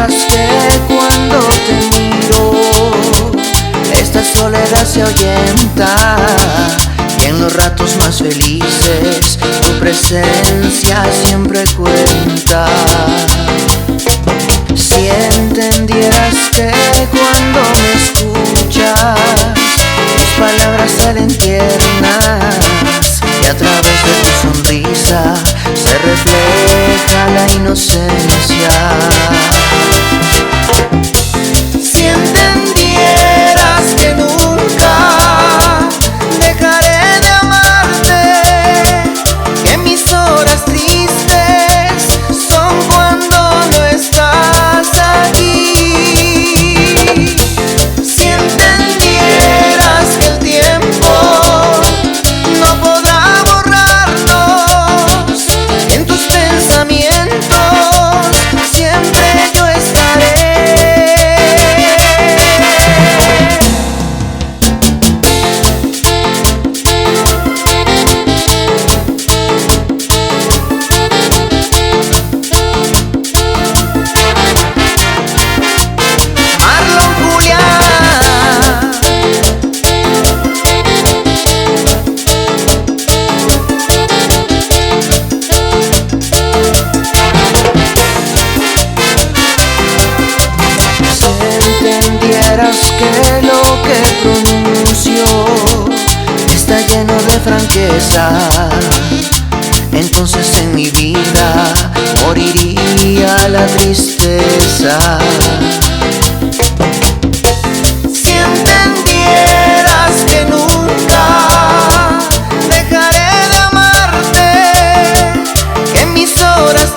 entendieras que cuando te miro esta soledad se ahuyenta, y en los ratos más felices tu presencia siempre cuenta. Si entendieras que cuando me escuchas tus palabras salen tiernas, y a través de tu sonrisa se refleja la inocencia. Si entendieras que nunca dejaré de amarte, que mis horas tristes son cuando no estás aquí. Si entendieras que el tiempo no podrá borrarnos, en tus pensamientos siempre yo estaré. Que lo que pronuncio está lleno de franqueza, entonces en mi vida moriría la tristeza. Si entendieras que nunca dejaré de amarte, que mis horas